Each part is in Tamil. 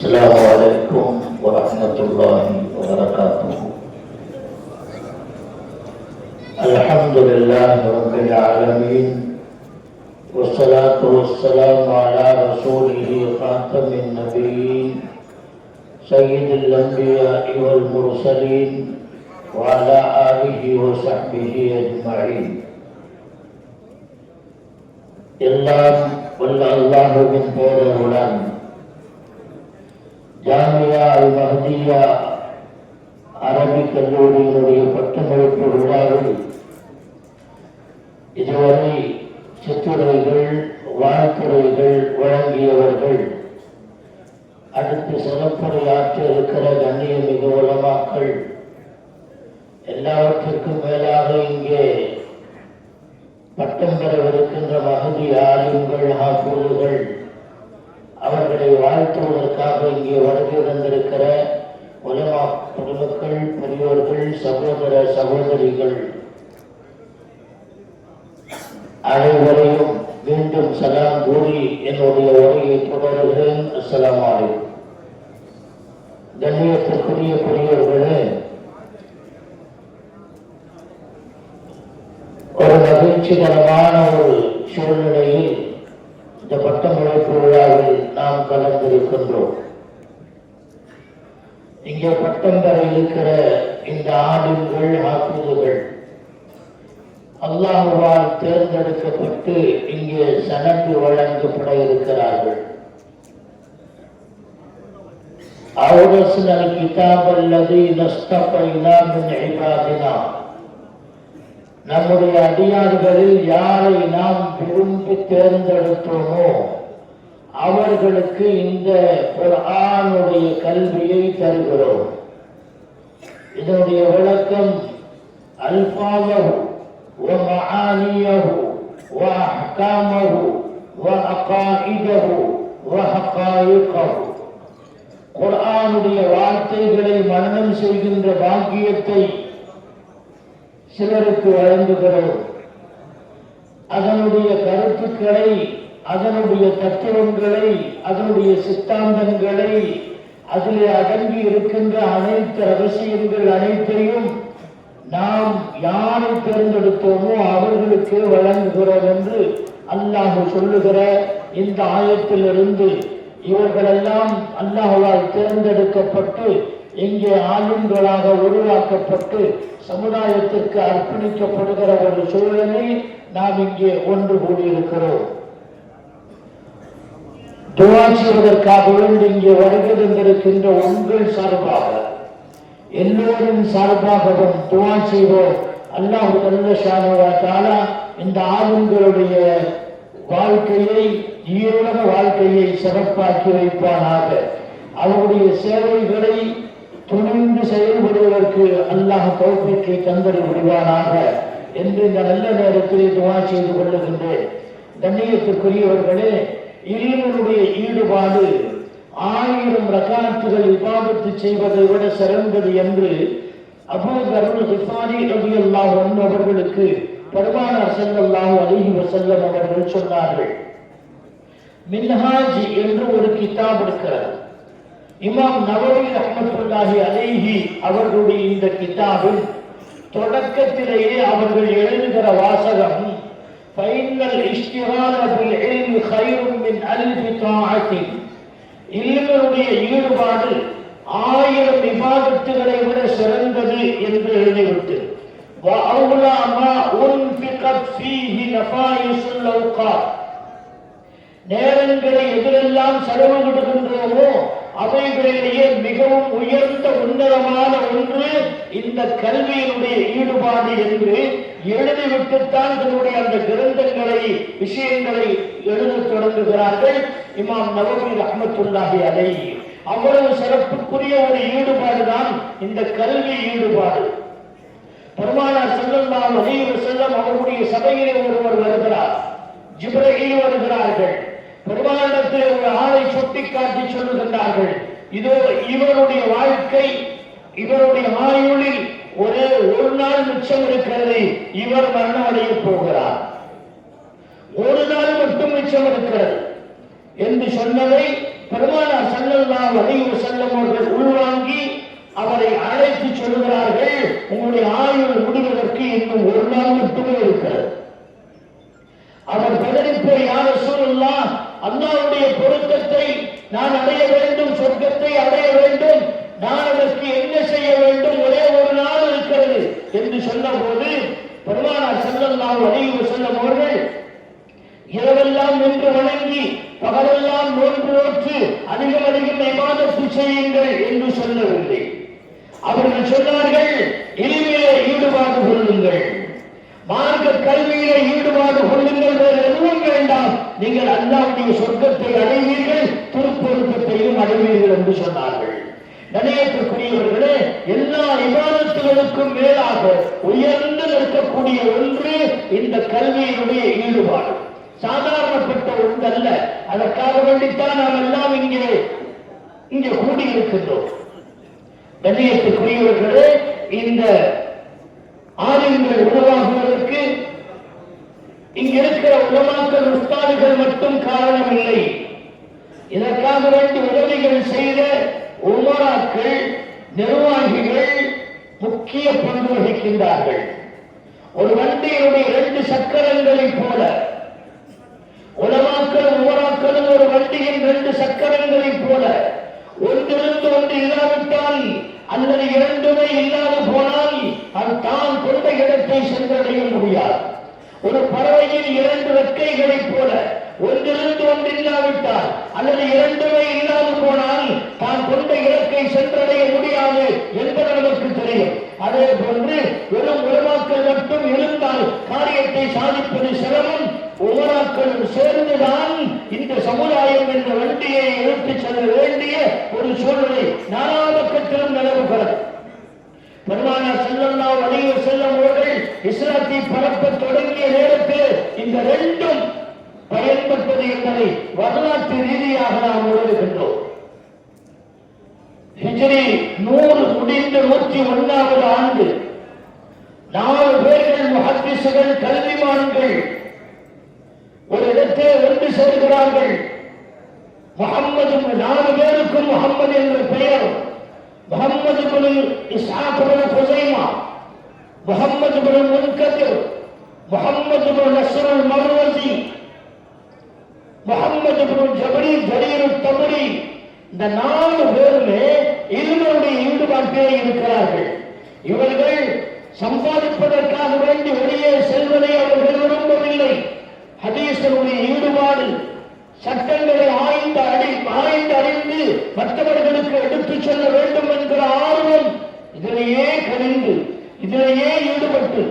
السلام عليكم ورحمة الله وبركاته. الحمد لله رب العالمين، والصلاة والسلام على رسوله خاتم النبيين سيد الأنبياء والمرسلين وعلى آله وصحبه أجمعين. எல்லாம் வல்ல அல்லாஹ்வின் பேரருளால் ஜாமியா அல் மஹ்தியா அரபிக் கல்லூரியினுடைய பட்டமளிப்பு விழாவில் இதுவரை சிற்றுரைகள் வாழ்த்துரைகள் வழங்கியவர்கள், அடுத்து சிறப்புரையாற்ற இருக்கிற கண்ணியமிகு உலமாக்கள், எல்லாவற்றிற்கும் மேலாக இங்கே பட்டம் பெறவிருக்கின்ற மஹதி ஆலிம்கள், ஹாஃபிழ்கள், அவர்களை வாழ்த்துவதற்காக இங்கே வருகை தந்திருக்கிற உலமா பொதுமக்கள், பெரியோர்கள், சகோதர சகோதரிகள் அனைவரையும் மீண்டும் சலாம் கூறி என்னுடைய உரையை தொடர்கிறேன். அஸ்ஸலாமு அலைக்கும். கண்ணியத்திற்குரிய பெரியோர்களே, ஒரு மகிழ்ச்சிகரமான ஒரு சூழ்நிலையில் இந்த பட்டமளிப்பு விழாவில் நாம் கலந்திருக்கின்றோம். இங்கே பட்டம் பெற இருக்கிற இந்த ஆலிம்கள், ஹாஃபிழ்கள் அல்லாஹ்வால் தேர்ந்தெடுக்கப்பட்டு இங்கே சனது வழங்கப்பட இருக்கிறார்கள். அவ்ரஸ்னல் கிதாப் அல்லதீன இஸ்தஃபைனா மின் இபாதினா, நம்முடைய அடியார்களில் யாரை நாம் விரும்பி தேர்ந்தெடுத்தோமோ அவர்களுக்கு இந்த குர்ஆனுடைய கல்வியை தருகிறோம். இதனுடைய விளக்கம் அல்ஃபாஸஹு வ மஆனியஹு வ அஹ்காமஹு வ அகாயிதஹு வ ஹகாயிகஹு. குர்ஆனுடைய வார்த்தைகளை மனனம் செய்கின்ற பாக்கியத்தை சிலருக்கு வழங்குகிறோம். அதனுடைய கருத்துக்களை, அதனுடைய தத்துவங்களை, அதனுடைய சித்தாந்தங்களை, அதிலே அடங்கி இருக்கின்ற அனைத்து ரகசியங்கள் அனைத்தையும் நாம் யாரை தேர்ந்தெடுத்தோமோ அவர்களுக்கு வழங்குகிறோம் என்று அல்லாஹ் சொல்லுகிற இந்த ஆயத்திலிருந்து இவர்களெல்லாம் அல்லாஹ்வால் தேர்ந்தெடுக்கப்பட்டு இங்கே ஆளுங்களாக உருவாக்கப்பட்டு சமுதாயத்திற்கு அர்ப்பணிக்கப்படுகிற ஒரு சூழலை நாம் இங்கே ஒன்று கூடியிருக்கிறோம். துஆ செய்வதற்காக வேண்டி இங்கே வருகை தந்திருக்கின்ற உங்கள் சார்பாக, எல்லோரின் சார்பாகவும் துஆ செய்வோம். அல்லாஹ் ஜல்ல ஷானுஹு வ தஆலா இந்த ஆளுங்களுடைய வாழ்க்கையை, ஈருலக வாழ்க்கையை சிறப்பாக்கி வைப்பானாக. அவருடைய சேவைகளை துணிந்து செயல்படுவதற்கு அல்லாஹ் தௌஃபீக்கை தந்தரி விடுவானாக என்று இந்த நல்ல நேரத்தில் துஆ செய்து கொள்ளுகின்றேன். கண்ணியத்திற்குரியவர்களே, இல்முடைய ஈடுபாடு 1000 ரகாத்துகள் இபாதத்து செய்வதை விட சிறந்தது என்று அபூ தர்ருல் கிஃபாரி ரலியல்லாஹு அன்ஹு அவர்களுக்கு பெருமானார் ஸல்லல்லாஹு அலைஹி வஸல்லம் அவர்கள் சொன்னார்கள். மின்ஹாஜ் என்று ஒரு கிதாப் இருக்கிறது. இமாம் நவவி ரஹ்மத்துல்லாஹி அலைஹி அவர்களுடைய இந்த கிதாபில் தொடக்கத்திலேயே அவர்கள் எழுதுகிற வாசகம், ஃபைனல் இஷ்திகால பில் இல்மி கைரும் மின் அல்ஃபி தாஅத்தி, இல்முடைய ஈடுபாடு 1000 இபாதத்துகளை விட சிறந்தது என்று எழுதிவிட்டு, வ அவ்லா மா உன்ஃபிகத் ஃபீஹி நஃபாயிசுல் அவ்காத், நேரங்களை எதிரெல்லாம் செலவிடுகின்றோமோ அவைகளிலேயே மிகவும் உயர்ந்த உன்னதமான ஒன்று இந்த கல்வியினுடைய ஈடுபாடு என்று எழுதிவிட்டுத்தான் தன்னுடைய அந்த கிரந்தங்களை, விஷயங்களை எழுதத் தொடங்குகிறார்கள். இமாம் நவவி ரஹ்மத்துல்லாஹி அலைஹி அவ்வளவு சிறப்புக்குரிய ஒரு ஈடுபாடு தான் இந்த கல்வி ஈடுபாடு. பெருமானார் ஸல்லல்லாஹு அலைஹி வஸல்லம் அவருடைய சபையிலே ஒருவர் வருகிறார், ஜிப்ரீல் வருகிறார்கள். பெருமானிடத்தில் ஒரு ஆளை சுட்டிக்காட்டி சொல்லுகின்றார்கள், இதோ இவருடைய வாழ்க்கை, இவருடைய ஆயுளில் ஒரு நாள் மிச்சம் இருக்கிறது, இவர் மரணம் அடைய போகிறார், ஒரு நாள் மட்டும் மிச்சம் இருக்கிறது என்று சொன்னதை பெருமானார் ஸல்லல்லாஹு அலைஹி வஸல்லம் அவர்கள் உள்வாங்கி அவரை அழைத்து சொல்கிறார்கள், உங்களுடைய ஆயுள் முடிவதற்கு இன்னும் ஒரு நாள் மட்டுமே இருக்கிறது. அவர் பதறிப்போ, யா ரசூலல்லாஹ், அல்லாஹ்வுடைய பொருத்தத்தை நான் அடைய வேண்டும், சொர்க்கத்தை அடைய வேண்டும், நான் அதற்கு என்ன செய்ய வேண்டும், ஒரே ஒரு நாள் இருக்கிறது என்று சொன்னபோது பெருமானார் ஸல்லல்லாஹு அலைஹி வஸல்லம் அவர்கள் இரவெல்லாம் நின்று வணங்கி பகலெல்லாம் நோன்பு நோற்று அதிகம் அதிகம் இபாதத்து செய்யுங்கள் என்று சொல்லவில்லை. அவர்கள் சொன்னார்கள், இல்மிலே ஈடுபாடு கொள்ளுங்கள், மார்க்க கல்வியிலே ஈடுபாடு கொள்ளுங்கள், வேறு எதுவும் வேண்டாம், நீங்கள் அல்லாஹ்வுடைய சொர்க்கத்தை அடைவீர்கள், திருப்பொருத்தத்தையும் அடைவீர்கள் என்று சொன்னார்கள். கண்ணியத்திற்குரியவர்களே, எல்லா இபாதத்துகளுக்கும் மேலாக உயர்ந்து நிற்கக்கூடிய ஒன்று இந்த கல்வியினுடைய ஈடுபாடு. சாதாரணப்பட்ட ஒன்றல்ல. அதற்காக வேண்டித்தான் நாம் எல்லாம் இங்கே கூடியிருக்கின்றோம். கண்ணியத்திற்குரியவர்களே, இந்த ஆலிம்கள் உருவாகுவதற்கு இங்க இருக்கிற உலமாக்கள் உஸ்தாதுகள் மட்டும் காரணமில்லை. இதற்காக வேண்டி உதவிகள் செய்த உமராக்கள், நிர்வாகிகள் முக்கிய பங்கு வகிக்கின்றார்கள். ஒரு வண்டியினுடைய 2 சக்கரங்களைப் போல உலமாக்களும் உமராக்களும் ஒரு வண்டியின் 2 சக்கரங்களைப் போல ஒன்றிலிருந்து ஒன்று இல்லாவிட்டால் அல்லது இரண்டுமே இல்லாது போனால் அது தான் கொண்ட இடத்தை சென்றடைய முடியாது. ஒரு பறவையின் 2 ரெக்கைகளைப் போல ஒன்றிலிருந்து ஒன்று இல்லாவிட்டால் அல்லது இரண்டுமே இல்லாது போனால் தான் கொண்ட இலக்கை சென்றடைய முடியாது என்பது நமக்கு தெரியும். அதே போன்று வெறும் உலமாக்கள் மட்டும் இருந்தால் காரியத்தை சாதிப்பது சிரமம். உமராக்களும் சேர்ந்துதான் இந்த சமுதாயம் என்ற வண்டியை எடுத்துச் செல்ல வேண்டிய ஒரு சூழ்நிலை நாலா பக்கத்திலும் நிலவுகிறது. பெருமானார் ஸல்லல்லாஹு அலைஹி வஸல்லம் அவர்கள் இஸ்லாத்தை பரப்ப தொடங்கிய நேரத்தில் இந்த 2ம் பயன்பட்டது என்பதை வரலாற்று ரீதியாக நாம் உணர்கின்றோம். ஹிஜ்ரி 100 முடிந்த 101வது ஆண்டு 4 பேர்கள் முஹத்திஸ்கள், கல்விமான்கள் ஒரு இடத்திலே ஒன்று சேர்கிறார்கள். முஹம்மது, 4 பேருக்கும் முஹம்மது என்ற பெயர். முஹம்மது இப்னு இஸ்ஹாக் இப்னு ஹுஸைமா, முஹம்மது இப்னு முன்கதிர், முஹம்மது இப்னு நஸ்ருல் மர்வஸி, முஹம்மது இப்னு ஜரீர் தபரி. இந்த 4 பேருமே இல்முடைய ஈடுபாட்டிலே இருக்கிறார்கள். இவர்கள் சம்பாதிப்பதற்காக வேண்டி வெளியே செல்வதை அவர்கள் விரும்பவில்லை. ஹதீஸுடைய ஈடுபாடு, சட்டங்களை ஆய்ந்து அறிந்து மற்றவர்களுக்கு எடுத்துச் சொல்ல வேண்டும் என்கிற ஆர்வம் இதிலேயே கணிந்து இதிலேயே ஈடுபட்டு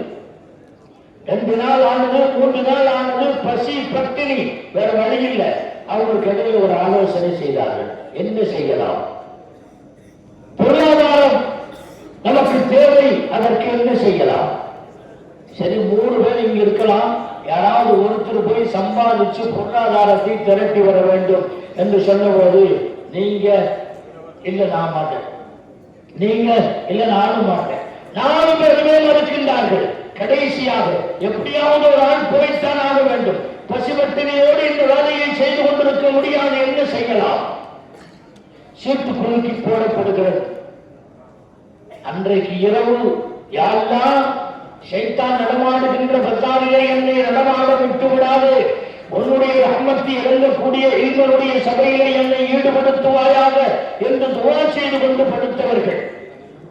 2 நாள் ஆனது, 3 நாள் ஆனது, பசி பட்டினி, வேற வழி இல்லை. அவர்களுக்கு இடையில் ஒரு ஆலோசனை செய்தார்கள். என்ன செய்யலாம்? பொருளாதாரம் நமக்கு தேவை, அதற்கு என்ன செய்யலாம்? சரி, 3 பேர் இங்க இருக்கலாம், யாராவது ஒருத்தர் போய் சம்பாதிச்சு பொருளாதாரத்தை திரட்டி வர வேண்டும் என்று சொன்னபோது, நீங்க இல்ல நான் மாட்டேன், நீங்க இல்ல நானும் மாட்டேன், 4 பேருமே மறுக்கின்றார்கள். கடைசியாக எப்படியாவது ஒரு ஆள் போய்த்தான் ஆக வேண்டும். பசிபட்டினியோடு இந்த வேலையை செய்து கொண்டிருக்க முடியாது, என்ன செய்யலாம்? சீட்டு குலுக்கி போடப்படுகிறது. அன்றைக்கு இரவு யாரெல்லாம் ஷைத்தான் நடமாடுகின்ற பஜாரிலே என்னை நடமாட விட்டு விடாது, உன்னுடைய ரஹ்மத்தை இறங்கக்கூடிய இல்முடைய சபையிலே என்னை ஈடுபடுத்துவாயாக என்று துஆ செய்து கொண்டு படுத்தவர்கள்.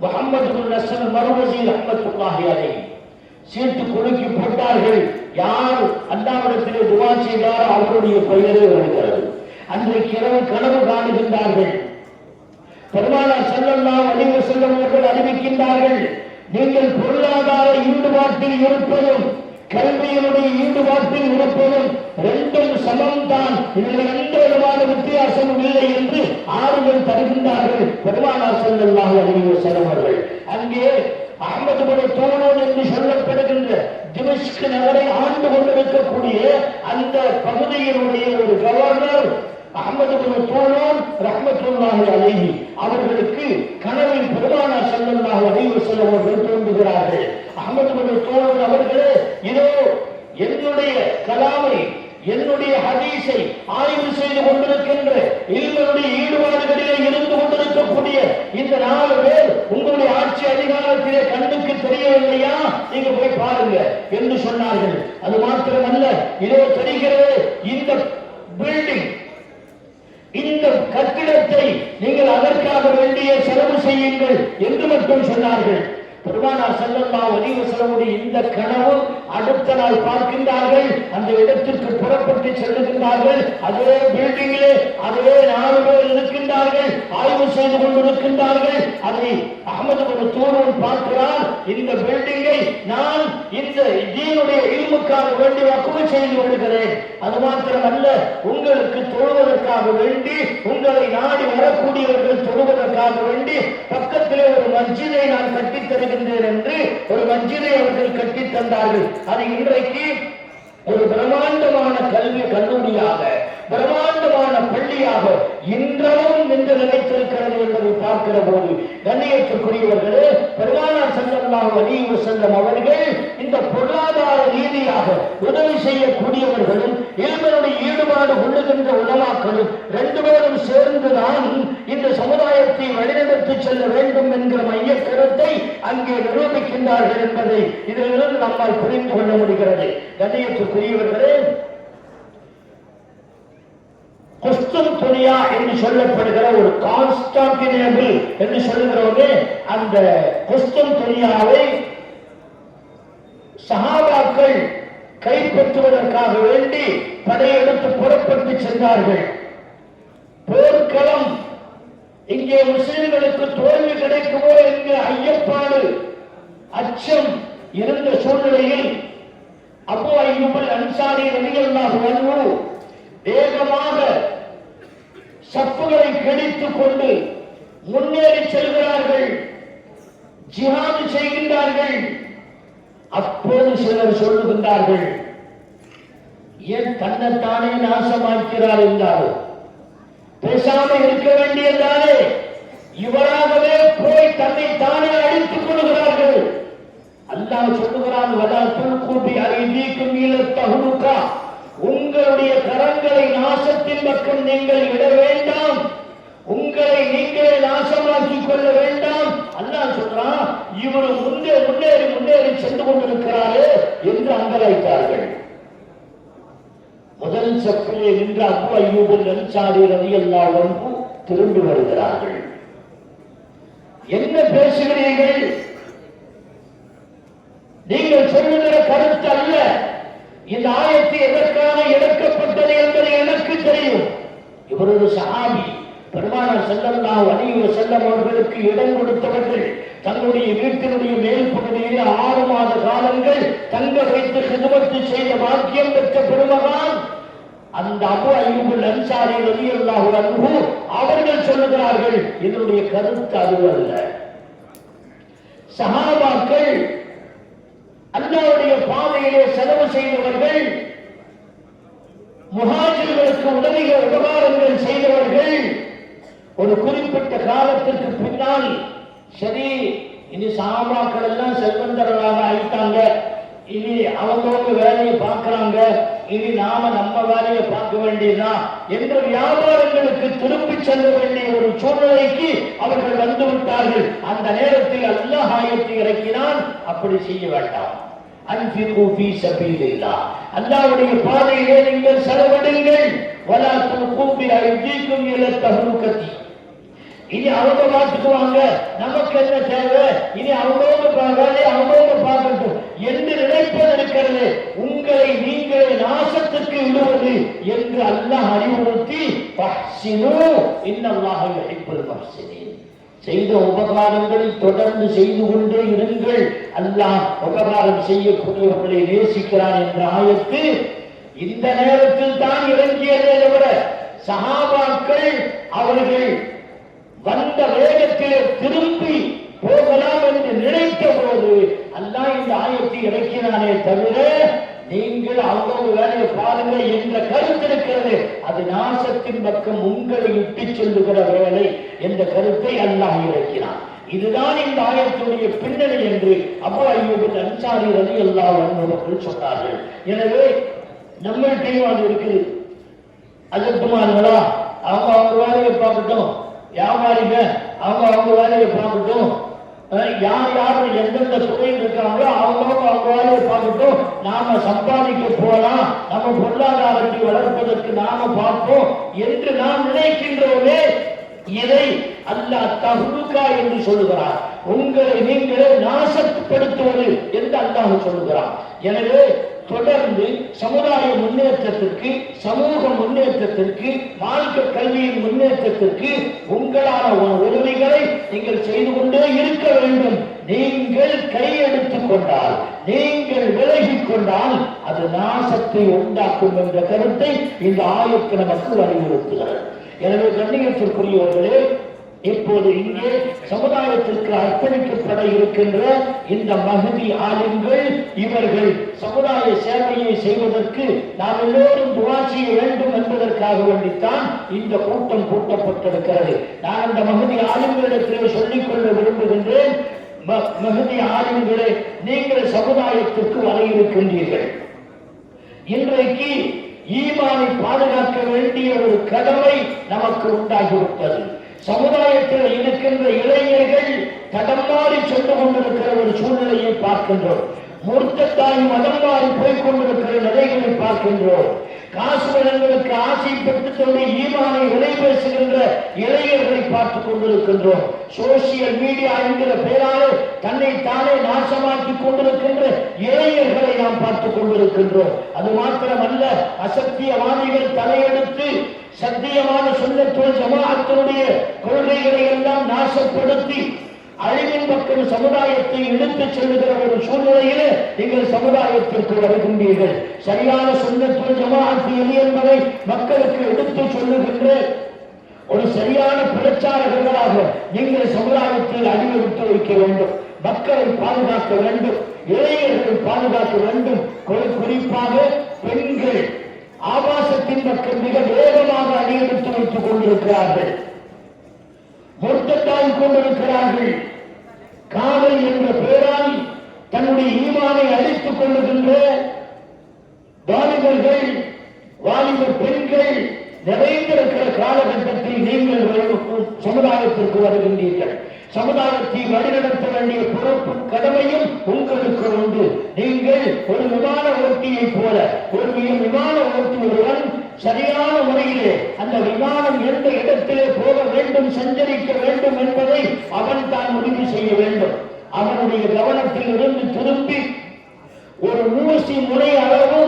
முஹம்மது இப்னு நஸ்ருல் மர்வஸி ரஹ்மத்துல்லாஹி அலைஹி சீட்டு குலுக்கி போட்டார்கள். யார் அல்லாஹ்விடத்திலே துஆ செய்தாரோ அவருடைய பெயரே வருகிறது. அன்றைக்கு இரவு கனவு காணுகின்றார்கள். பெருமானார் ஸல்லல்லாஹு அலைஹி வஸல்லம் அவர்கள் அறிவிக்கின்றார்கள், நீங்கள் பொருளாதார ஈடுபாட்டில் இருப்பதும் கல்வியினுடைய ஈடுபாட்டில் இருப்பதும் 2ம் சமம்தான், இதில் எந்த விதமான வித்தியாசமும் இல்லை என்று ஆறுதல் தருகின்றார்கள் பெருமானார் ஸல்லல்லாஹு அலைஹி வஸல்லம் அவர்கள். அங்கே அஹ்மது இப்னு தூலூன் என்று சொல்லப்படுகின்ற திமஷ்க் நகரை ஆண்டு கொண்டிருக்கக்கூடிய அந்த பகுதியினுடைய ஒரு கவர்னர் அஹ்மது இப்னு தூலூன் ரஹ்மத்துல்லாஹி அலைஹி அவர்களுக்கு கனவில் பெருமானார் ஸல்லல்லாஹு அலைஹி வஸல்லம் அவர்கள் தோன்றுகிறார்கள். அஹ்மது இப்னு தூலூன் அவர்களே, இதோ என்னுடைய கலாமை, என்னுடைய ஹதீஸை ஆய்வு செய்து கொண்டிருக்கின்ற இல்முடைய காலத்திலே கண்ணுக்கு தெரியவில்லையா, நீங்க போய் பாருங்க என்று சொன்னார்கள். அது மாத்திரமல்ல, இதோ தெரிகிறது இந்த பில்டிங், இந்த கட்டிடத்தை நீங்கள் அதற்காக வேண்டிய செலவு செய்யுங்கள் என்று மட்டும் சொன்னார்கள். பெருமானார் ஸல்லல்லாஹு அலைஹி வஸல்லம் இந்த கனவு அடுத்த நாள் பார்க்கின்றார்கள். அந்த இடத்திற்கு புறப்பட்டு செல்லுகின்றார்கள். அதே பில்டிங்கிலே அதே 4 பேர் இருக்கின்றார்கள், ஆய்வு செய்து கொண்டிருக்கின்றார்கள். அதை அஹ்மது பின் தூரூன் பார்க்கிறார். இந்த பில்டிங்கை நான் இந்த தீனுடைய இல்முக்காக வேண்டி வக்ஃப் செய்து விடுகிறேன். அது மாத்திரமல்ல, உங்களுக்கு தொழுவதற்காக வேண்டி, உங்களை நாடி வரக்கூடியவர்கள் தொழுவதற்காக வேண்டி பக்கத்திலே ஒரு மஸ்ஜிதை நான் கட்டித் தருகிறேன் என்று ஒரு மஸ்ஜிதை அவர்கள் கட்டி தந்தார்கள். அது இன்றைக்கு ஒரு பிரம்மாண்டமான கல்வி கல்லூரியாக, பிரம்மாண்டமான பள்ளியாக இன்றளவும் நின்று நிலைத்திருக்கிறது என்பதை பார்க்கிற போது கண்ணியத்திற்குரியவர்களே, பெருமானார் ஸல்லல்லாஹு அலைஹி வஸல்லம் அவர்கள் இந்த பொருளாதார ரீதியாக உதவி செய்யக்கூடியவர்களும் இல்மினுடைய ஈடுபாடு கொள்ளுகின்ற உலமாக்களும் 2 பேரும் சேர்ந்துதான் இந்த சமுதாயத்தை வழிநடத்தி செல்ல வேண்டும் என்கிற மைய கருத்தை அங்கே நிரூபிக்கின்றார்கள் என்பதை இதிலிருந்து நம்மால் புரிந்து கொள்ள முடிகிறது. கண்ணியத்திற்குரியவர்களே, குஸ்துன்துனியா என்று சொல்லப்படுகிற ஒரு கான்ஸ்டான்டினோபிள் என்று சொல்லுகிறவங்க, அந்த குஸ்துன்துனியாவை சஹாபாக்கள் கைப்பற்றுவதற்காக வேண்டி படையெடுத்து புறப்பட்டு சென்றார்கள். போர்க்களம், இங்கே முஸ்லிம்களுக்கு தோல்வி கிடைக்குமோ என்கிற ஐயப்பாடு, அச்சம் இருந்த சூழ்நிலையில் அபூ அய்யூப் அல்-அன்சாரி ரலியல்லாஹு அன்ஹு வேகமாக சப்புகளை கிழித்துக் கொண்டு முன்னேறி செல்கிறார்கள், ஜிஹாது செய்கின்றார்கள். அப்போது சிலர் சொல்லுகின்றார்கள், ஏன் தன்னைத்தானே நாசமாக்கிறார் என்றால் பேசாம இருக்க வேண்டியதானே, இவராகவே போய் தன்னை தானே அழித்துக் கொள்கிறார்கள். அல்லாஹ் சொல்லுகிறான், வலா துல்கு பி ஐதீக்கும் இலா தஹ்லுகா, உங்களுடைய கரங்களை நாசத்தின் பக்கம் நீங்கள் விட வேண்டாம், உங்களை நீங்களே நாசமாக்கிக் கொள்ள வேண்டாம். அல்லாஹ் சொல்றான், இவர் முன்னேறி சென்று கொண்டிருக்கிறாரே என்று அங்கலாய்த்தார்கள். முதல் சப்பிலே நின்ற அபூ அய்யூப் அல்-அன்சாரி ரலியல்லாஹு அன்ஹு திரும்பி வருகிறார்கள். என்ன பேசுகிறீர்கள்? நீங்கள் சொல்லுகிற கருத்து அல்ல. இந்த ஆயத்து எதற்காக எடுக்கப்பட்டது என்பதை எனக்கு தெரியும். இவர் ஒரு சஹாபி, பெருமானார் ஸல்லல்லாஹு அலைஹி வஸல்லம் அவர்களுக்கு இடம் கொடுத்தவர்கள். தன்னுடைய வீட்டினுடைய மேல் பகுதியில் 6 மாத காலங்கள் தங்க வைத்து ஹிதமத்து செய்த பாக்கியம் பெற்ற பெருமகான் அந்த அபூ அய்யூப் அல்-அன்சாரி ரலியல்லாஹு அன்ஹு அவர்கள் சொல்லுகிறார்கள், இதனுடைய கருத்து அதுவல்ல. சஹாபாக்கள் அல்லாஹ்வுடைய பாதையிலே செலவு செய்தவர்கள், முஹாஜிர்களுக்கு உபகாரங்கள் செய்தவர்கள். ஒரு குறிப்பிட்ட காலத்திற்கு பின்னால் சரி, இனி சஹாபாக்கள் எல்லாம் செல்வந்தர்களாக ஆயிட்டாங்க, இனி அவங்க வேலையை பார்க்கிறாங்க, இனி நாம நம்ம வேலையை பார்க்க வேண்டியதுதான் என்று வியாபாரங்களுக்கு திருப்பி செல்ல வேண்டிய ஒரு சூழ்நிலைக்கு அவர்கள் வந்து விட்டார்கள். அந்த நேரத்தில் அல்லாஹ் ஆயத்தை இறக்கினான், அப்படி செய்ய வேண்டாம். அன்ஃபிகு ஃபீ ஸபீலில்லாஹ், அல்லாஹ்வுடைய பாதையிலே நீங்கள் செலவிடுங்கள். வலா துல்கு பி ஐதீக்கும் இலா தஹ்லுகதி, இனி அவங்க பார்த்துக்குவாங்க, நமக்கு என்ன தேவை, இனி அவங்களோட வேலையை அவங்களோட பார்க்கட்டும் என்று நினைப்பது இருக்கிறது. உங்களை நீங்களே நாசத்துக்கு விடுவது என்று அல்லாஹ் அறிவுறுத்தி, ஃபஹ்சினு இன்னல்லாஹ யுஹிப்புல் முஹ்சினீன், செய்த உபகாரங்களை தொடர்ந்து செய்து கொண்டே இருங்கள், அல்லாஹ் உபகாரம் செய்யக்கூடியவர்களை நேசிக்கிறான் என்ற ஆயத்து இந்த நேரத்தில் தான் இறங்கியதே தவிர சஹாபாக்கள் அவர்கள் வந்த வேகத்திலே திரும்பி போகலாம் என்று நினைத்த போது அல்லாஹ் இந்த ஆயத்தை இறக்கினானே தவிர நீங்கள் அவங்க வேலையை பாருங்க என்ற கருத்து இருக்கிறது. அது நாசத்தின் பக்கம் உங்களை இட்டு செல்லுகிற வேலை என்ற கருத்தை அல்லாஹ் இறக்கினான். இதுதான் இந்த ஆயத்துடைய பின்னணி என்று அபூ அய்யூப் அல்-அன்சாரி ரலியல்லாஹு அன்ஹு அவர்கள் சொன்னார்கள். எனவே நம்மள்கிட்டையும் அது இருக்குது. அஜத்துமார்களா அவங்க வேலையை பார்க்கட்டும், வியாபாரிங்க அவங்க வேலையை பார்க்கட்டும், யார் யார் எந்தெந்த துறையில் இருக்காங்களோ அவங்களால பார்க்கட்டும், நாம சம்பாதிக்க போலாம், நம்ம பொருளாதாரத்தை வளர்ப்பதற்கு நாம பார்ப்போம் என்று நாம் நினைக்கின்றோமே, இதை அல்லாஹ் தஹ்லுகா என்று சொல்லுகிறார். உங்களை நீங்களே நாசப்படுத்துவது என்று அல்லாஹ் சொல்லுகிறார். எனவே தொடர்ந்து சமுதாய முன்னேற்றத்திற்கு, சமூக முன்னேற்றத்திற்கு, மார்க்க கல்வியின் முன்னேற்றத்திற்கு உங்களான உதவிகளை நீங்கள் செய்து கொண்டே இருக்க வேண்டும். நீங்கள் கையெடுத்துக் கொண்டால், நீங்கள் விலகிக் கொண்டால் அது நாசத்தை உண்டாக்கும் என்ற கருத்தை இந்த ஆயத்து நமக்கு வலியுறுத்துகிறது. எனவே கண்ணியத்திற்குரியவர்களே, இப்போது இங்கே சமுதாயத்திற்கு அர்ப்பணிக்கப்பட இருக்கின்ற இந்த மஹதி ஆலிம்கள், இவர்கள் சமுதாய சேவையை செய்வதற்கு நாம் எல்லோரும் துஆ செய்ய வேண்டும் என்பதற்காக வேண்டித்தான் இந்த கூட்டம் கூட்டப்பட்டிருக்கிறது. நான் அந்த மஹதி ஆலிம்களிடத்திலே சொல்லிக் கொள்ள விரும்புகின்றேன். மஹதி ஆலிம்களே, நீங்கள் சமுதாயத்திற்கு வர இருக்கின்றீர்கள். இன்றைக்கு ஈமானை பாதுகாக்க வேண்டிய ஒரு கடமை நமக்கு உண்டாகிவிட்டது. சமுதாயத்தில் இருக்கின்ற இளைஞர்கள் தடம் மாறி சென்று கொண்டிருக்கிற ஒரு சூழ்நிலையை பார்க்கின்றோம். முர்த்தத்தாய் மதம் மாறி போய்க் கொண்டிருக்கிற நிலைகளை பார்க்கின்றோம். காசு வளங்களுக்கு ஆசைப்பட்டு தன்னுடைய ஈமானை விலை பேசுகின்ற இளைஞர்களை பார்த்துக் கொண்டிருக்கின்றோம். சோசியல் மீடியா என்கிற பெயரால் தன்னை தானே நாசமாக்கிக் கொண்டிருக்கின்ற இளைஞர்களை நாம் பார்த்துக் கொண்டிருக்கின்றோம். அது மாத்திரமல்ல, அசத்தியவாதிகள் தலையெடுத்து சத்தியமான சுன்னத்துல் ஜமாஅத்தினுடைய கொள்கைகளை எல்லாம் நாசப்படுத்தி அழிவின் பக்கம் சமுதாயத்தை இழுத்துச் செல்லுகிற ஒரு சூழ்நிலையில் நீங்கள் சமுதாயத்திற்கு வருகின்றீர்கள். சரியான சுன்னத்துல் ஜமாஅத் எது என்பதை மக்களுக்கு எடுத்துச் சொல்லுகின்ற ஒரு சரியான பிரச்சாரகர்களாக நீங்கள் சமுதாயத்தில் அடியெடுத்து வைக்க வேண்டும். மக்களை பாதுகாக்க வேண்டும், இளைஞர்களை பாதுகாக்க வேண்டும். குறிப்பாக பெண்கள் ஆபாசத்தின் பக்கம் மிக வேகமாக அடியெடுத்து வைத்துக் கொண்டிருக்கிறார்கள், முர்த்தத்தாகிக் கொண்டிருக்கிறார்கள். காதல் என்ற பெயரால் தன்னுடைய ஈமானை அழித்துக் கொள்ளுகின்ற வாலிபர்கள், வாலிப பெண்கள் நிறைந்திருக்கிற காலகட்டத்தில் நீங்கள் சமுதாயத்திற்கு வருகின்றீர்கள். சமுதாயத்தை வழிநடத்த வேண்டிய பொறுப்பு கடமையும் உங்களுக்கு உண்டு. நீங்கள் ஒரு விமான ஓட்டியை போல, ஒரு விமான ஓட்டுவதுடன் சரியான முறையிலே அந்த விமானம் எந்த இடத்திலே போக வேண்டும், சஞ்சரிக்க வேண்டும் என்பதை அவன் தான் முடிவு செய்ய வேண்டும். அவனுடைய கவனத்தில் இருந்து திரும்பி ஒரு ஊசி முனை அளவு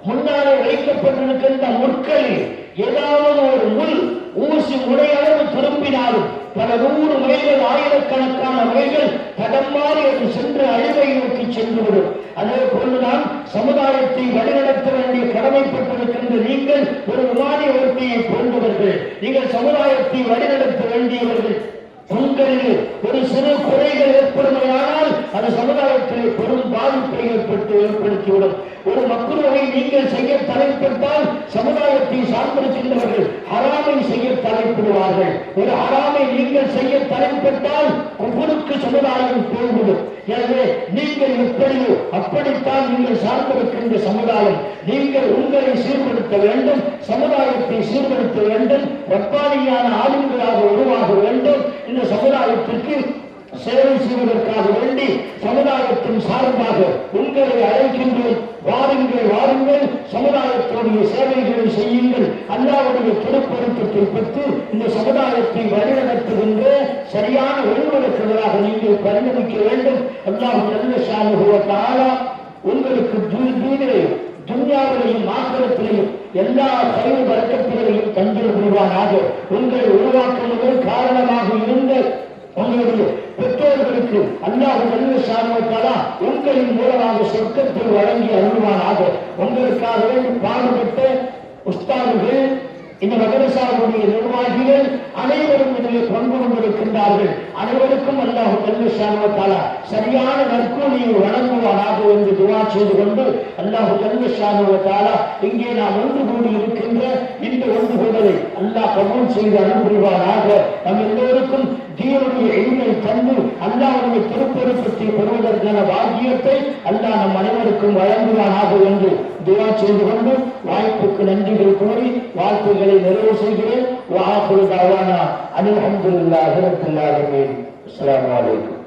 முன்னாலே வைக்கப்பட்டிருக்கின்ற முட்களில் ஏதாவது ஒரு முள் ஊசி முனையளவு திரும்பினாலும் பல 100 மைல்கள், ஆயிரக்கணக்கான மைல்கள் தடம் மாறி அது சென்று அழிவை நோக்கி சென்றுவிடும். அதே போன்றுதான் சமுதாயத்தை வழிநடத்த வேண்டிய கடமைப்பட்டிருக்கின்ற நீங்கள் ஒரு விமான ஓட்டியை போன்றவர்கள். நீங்கள் சமுதாயத்தை வழிநடத்த வேண்டியவர்கள். உங்களில் ஒரு சிறு குறைகள் ஏற்படுமையானால் அது சமுதாயத்திலே பெரும் பாதிப்பை ஏற்படுத்திவிடும். ஒரு மக்ரூஹை நீங்கள் செய்ய தலைப்பட்டால் சமுதாயத்தை சார்ந்திருக்கின்றவர்கள் ஹராமை செய்ய தலைப்படுவார்கள். ஒரு ஹராமை நீங்கள் செய்ய தலைப்பட்டால் குஃப்ருக்கு சமுதாயம் போய்விடும். எனவே நீங்கள் எப்படியோ அப்படித்தான் நீங்கள் சார்ந்திருக்கின்ற சமுதாயம். நீங்கள் உங்களை சீர்படுத்த வேண்டும், சமுதாயத்தை சீர்படுத்த வேண்டும், ரப்பானியான ஆளுங்களாக உருவாக வேண்டும். இந்த சமுதாயத்திற்கு சேவை செய்வதற்காக வேண்டி சமுதாயத்தின் சார்பாக உங்களை அழைக்கின்றோம். வாருங்கள், வாருங்கள், சமுதாயத்தினுடைய சேவைகளை செய்யுங்கள். அல்லாஹ்வுடைய திருப்பொருத்தத்தை பெற்று இந்த சமுதாயத்தை வழிநடத்துகின்ற சரியான ஒருவருக்களாக நீங்கள் பரிணமிக்க வேண்டும். அல்லாஹ் ஜல்ல ஷானுஹு வ தஆலா உங்களுக்கு துன்யாவிலையும் ஆகிரத்திலையும் எல்லா சைவ வர்க்கத்திலையும் தந்திர புரிவானாக. உங்களை உருவாக்குவதற்கு காரணமாக இருந்த உங்களுடைய பெற்றோர்களுக்கு அல்லாஹ் ஜல்ல ஷானுஹு வ தஆலா உங்களின் மூலமாக சொர்க்கத்தில் வழங்கி அருள்வானாக. உங்களுக்காக வேண்டி பாடுபட்ட உஸ்தாதுகள், இந்த மதரசாவுடைய நிர்வாகிகள் அனைவரும் இதில் பங்கு கொண்டிருக்கின்றார்கள். அனைவருக்கும் அல்லாஹ் ஜல்ல ஷானுஹு வ தஆலா சரியான நற்கூலியை வழங்குவானாக என்று துஆ செய்து கொண்டு, அல்லாஹ் ஜல்ல ஷானுஹு வ தஆலா இங்கே நாம் ஒன்று கூடி இருக்கின்ற இந்த ஒன்று கூடலை அல்லாஹ் கபூல் செய்து அருள் புரிவானாக. நம் எல்லோருக்கும் தீனுடைய எளிமை தந்து அல்லாஹ்வுடைய திருப்பொருத்தத்தை பெறுவதற்கான பாக்கியத்தை அல்லாஹ் நம் அனைவருக்கும் வழங்குவானாக என்று துஆ செய்து கொண்டு வாய்ப்புக்கு நன்றிகள் கூறி வாழ்த்துக்களை நிறைவு செய்கிறேன். வஆகிரு தஅவானா அல்ஹம்துலில்லாஹி ரப்பில் ஆலமீன். அஸ்ஸலாமு அலைக்கும்.